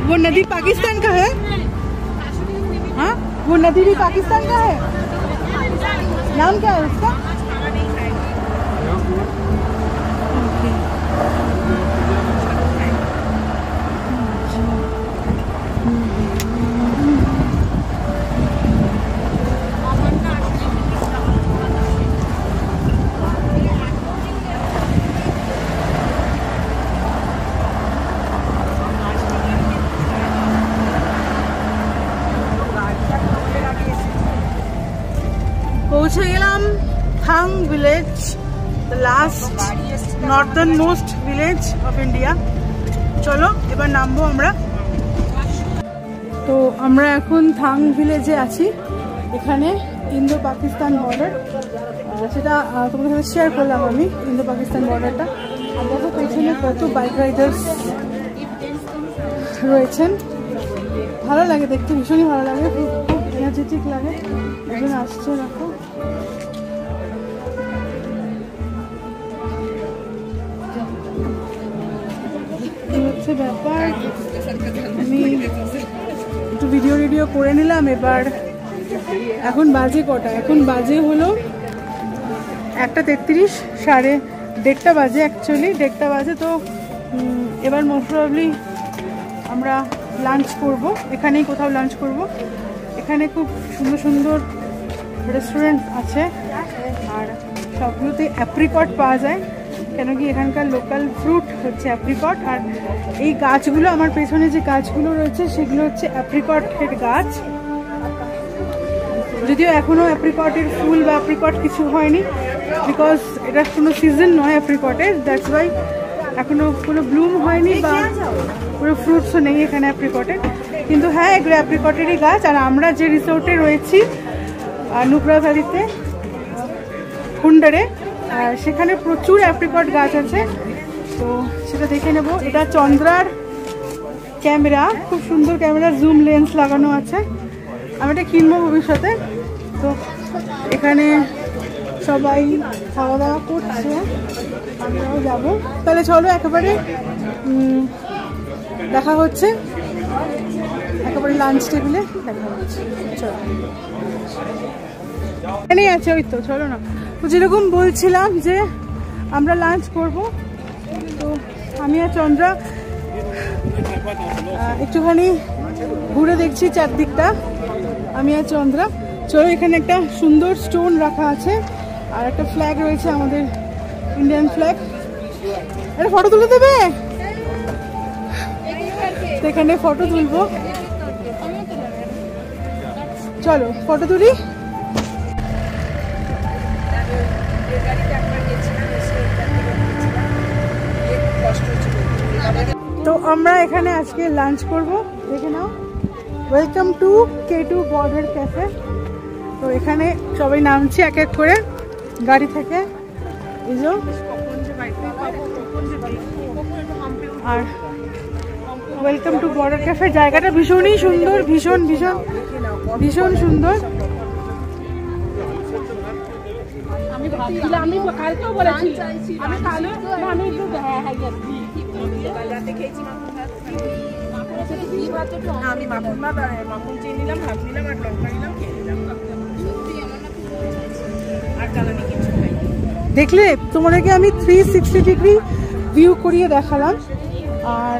वो नदी पाकिस्तान का है? हाँ, वो नदी भी पाकिस्तान का है। नाम क्या है उसका? পৌঁছে গেলাম Thang village, the last northern most village of India. চলো এবার নামবো আমরা। তো আমরা এখন থাং ভিলেজে আছি। এখানে ইন্দো পাকিস্তান বর্ডার, সেটা তোমাদের সাথে শেয়ার করলাম আমি, ইন্দো পাকিস্তান বর্ডারটা। আর দেখো পেছনে কত বাইক রাইডার্স রয়েছেন। ভালো লাগে দেখতে, ভীষণই ভালো লাগে, খুব এনার্জেটিক লাগে। একজন আসছে, দেখো হচ্ছে ব্যাপার। আমি একটু ভিডিও করে নিলাম। এবার এখন বাজে কটা? এখন বাজে হলো 1:33, 1:30 বাজে, অ্যাকচুয়ালি 1:30 বাজে। তো এবার মোস্ট প্রবাবলি আমরা লাঞ্চ করব, এখানেই কোথাও লাঞ্চ করব। এখানে খুব সুন্দর সুন্দর রেস্টুরেন্ট আছে, আর সবগুলোতে অ্যাপ্রিকট পাওয়া যায়, কেন কি এখানকার লোকাল ফ্রুট হচ্ছে অ্যাপ্রিকট। আর এই গাছগুলো আমার পেছনে যে গাছগুলো রয়েছে সেগুলো হচ্ছে অ্যাপ্রিকটের গাছ। যদিও এখনও অ্যাপ্রিকটের ফুল বা অ্যাপ্রিকট কিছু হয়নি, বিকজ এটা কোনো সিজন নয় অ্যাপ্রিকটের, দ্যাটস ওয়াই এখনও কোনো ব্লুম হয়নি বা কোনো ফ্রুটসও নেই এখানে অ্যাপ্রিকটের। কিন্তু হ্যাঁ, এগুলো অ্যাপ্রিকটেরই গাছ। আর আমরা যে রিসোর্টে রয়েছি নুব্রা ভ্যালিতে, হুন্ডারে, সেখানে প্রচুর অ্যাপ্রিকট গাছ আছে। তো সেটা দেখে নেব। এটা চন্দ্রার ক্যামেরা, খুব সুন্দর ক্যামেরা, জুম লেন্স লাগানো আছে। আমি এটা কিনবো ভবিষ্যতে। তো এখানে সবাই খাওয়া দাওয়া করছে, আমরাও যাবো। তাহলে চলো একেবারে দেখা হচ্ছে, একেবারে লাঞ্চ টেবিলে দেখা হচ্ছে। চলো এখানেই আছে, ওই তো, চলো না। তো যেরকম বলছিলাম যে আমরা লাঞ্চ করব, তো আমি আর চন্দ্রা একটুখানি ঘুরে দেখছি চারদিকটা, আমি আর চন্দ্রা। চলো, এখানে একটা সুন্দর স্টোন রাখা আছে আর একটা ফ্ল্যাগ রয়েছে, আমাদের ইন্ডিয়ান ফ্ল্যাগ। একটা ফটো তুলে দেবে? এখানে ফটো তুলবো, চলো ফটো তুলি। তো আমরা এখানে আজকে লাঞ্চ করব, দেখে নাও। Welcome to K2 border cafe. তো এখানে সবাই নামছি এক এক করে গাড়ি থেকে, এই যে। আর ওয়েলকাম টু বর্ডার ক্যাফে, জায়গাটা ভীষণই সুন্দর, ভীষণ ভীষণ ভীষণ সুন্দর। আমি কালকেও বলেছি, আমি কালো আমি মাখন চিনি নিলাম, ভাত নিলাম, আর লঙ্কা নিলাম, খেয়ে নিলাম। দেখলে তোমাদেরকে আমি 360 ডিগ্রি ভিউ করিয়ে দেখালাম। আর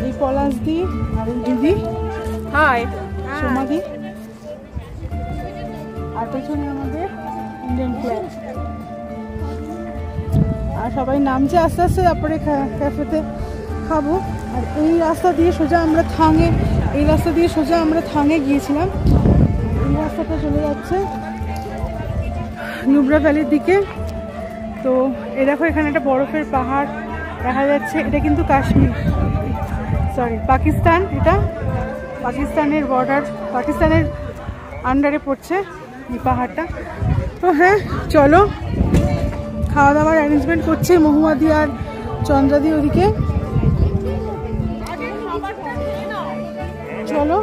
এই পলাশ দি আর দিদি, হাই সোমাদি, আর পেছনে আমাদের ইন্ডিয়ান ফ্ল্যাগ। আর সবাই নামছে আস্তে আস্তে, তারপরে ক্যাফেতে খাবো। আর এই রাস্তা দিয়ে সোজা আমরা থাঙে গিয়েছিলাম। এই রাস্তাটা চলে যাচ্ছে নুব্রা ভ্যালির দিকে। তো এই দেখো, এখানে একটা বরফের পাহাড় দেখা যাচ্ছে। এটা কিন্তু কাশ্মীর, সরি পাকিস্তান। এটা পাকিস্তানের বর্ডার, পাকিস্তানের আন্ডারে পড়ছে এই পাহাড়টা। তো হ্যাঁ, চলো খাওয়া দাওয়ার অ্যারেঞ্জমেন্ট করছে মহুয়াদি আর চন্দ্রাদি ওদিকে। চলো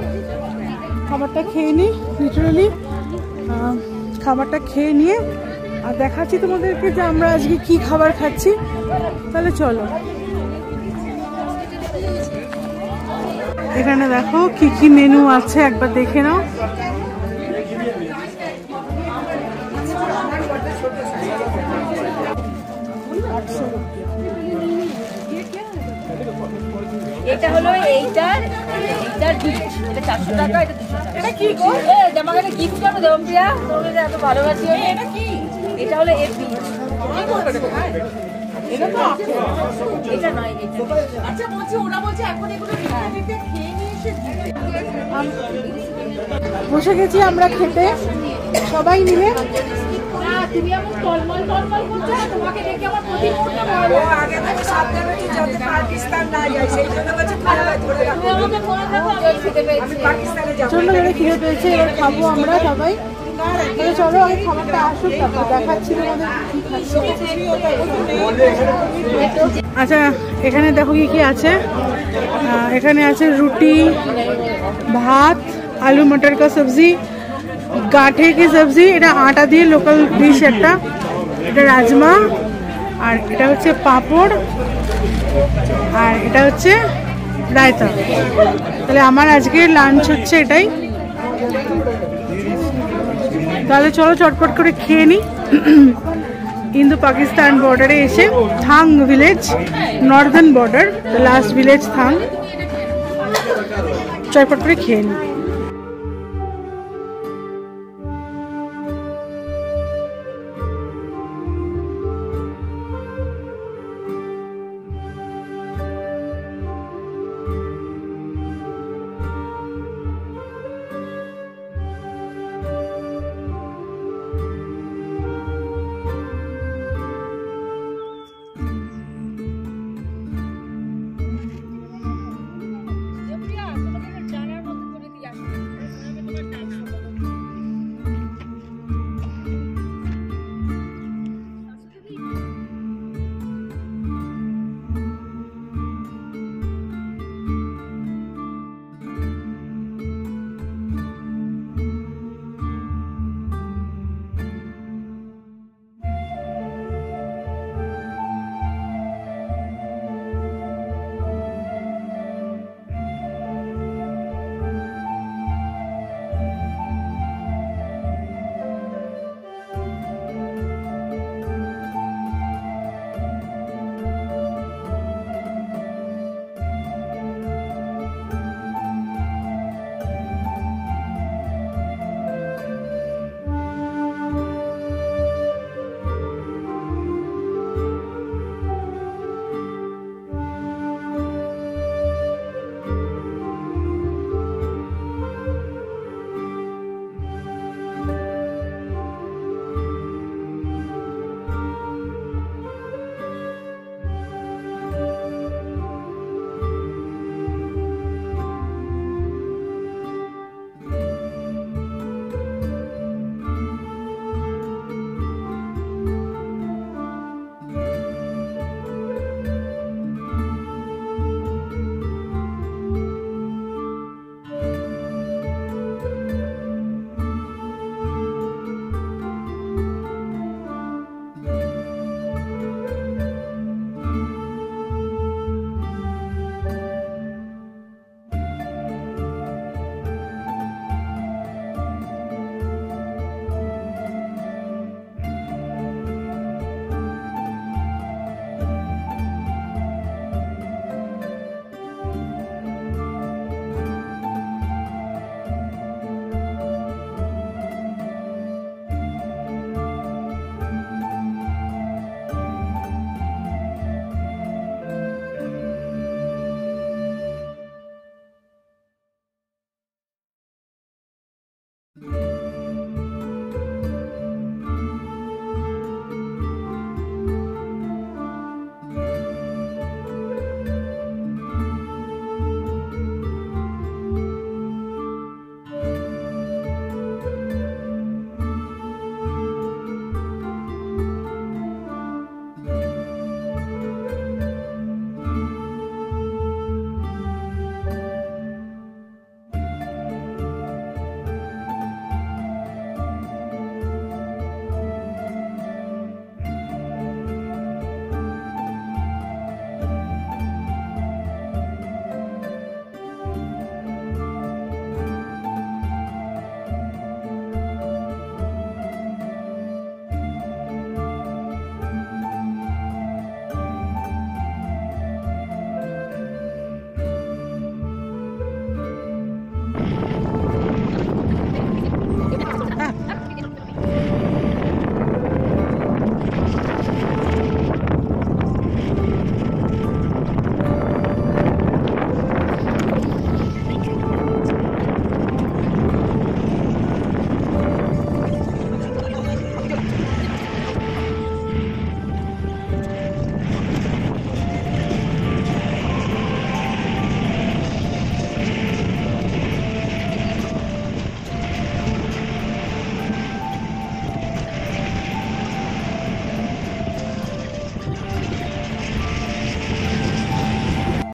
খাবারটা খেয়ে নিই, লিটারালি খাবারটা খেয়ে নিয়ে আর দেখাচ্ছি তোমাদেরকে যে আমরা আজকে কি খাবার খাচ্ছি। তাহলে চলো। এখানে দেখো কি কি মেনু আছে একবার দেখে নাও। এটা হলো এইটার গিফট, এটা 400 টাকা, এটা 200 টাকা। এটা কি গো? আমাকে একটা গিফট করো দেবপ্রিয়া, তোমাকে এত ভালোবাসি। এটা কি? এটা হলো এর পিস। কি করবে এটা? এটা তো আছে। এটা নয়, এটা। আচ্ছা বলছি, ওরা বলছে এখন এগুলো দিতে খেয়ে নিয়ে এসে বসে গেছি আমরা খেতে সবাই মিলে। তুমি এমন টলমল করছো, তোমাকে দেখে আমার প্রতি মুহূর্তে মনে হয় আগে থেকে সাবধানে যাতে পাকিস্তান না যায়, সেই জন্য বলছে খাওয়া ধরে রাখো। তুমি আমাকে মনে রাখো, আমি খেতে পেয়েছি, আমি পাকিস্তানে যাব। জন্য ধরে খেতে পেয়েছে, এবার খাবো আমরা সবাই। তাহলে চলো আগে খাবারটা আসুক, তারপর দেখাচ্ছি তোমাদের কি খাচ্ছি। আচ্ছা এখানে দেখো কি কি আছে। এখানে আছে রুটি, ভাত, আলু মটর কা সবজি, গাঠে কি সবজি, এটা আটা দিয়ে লোকাল ডিশ একটা, এটা রাজমা, আর এটা হচ্ছে পাঁপড়, আর এটা হচ্ছে রায়তা। তাহলে আমার আজকে লাঞ্চ হচ্ছে এটাই। তাহলে চলো চটপট করে খেয়ে নিই। ইন্দো পাকিস্তান বর্ডারে এসে Thang village, northern border, the last village Thang, চটপট করে খেয়ে নিই।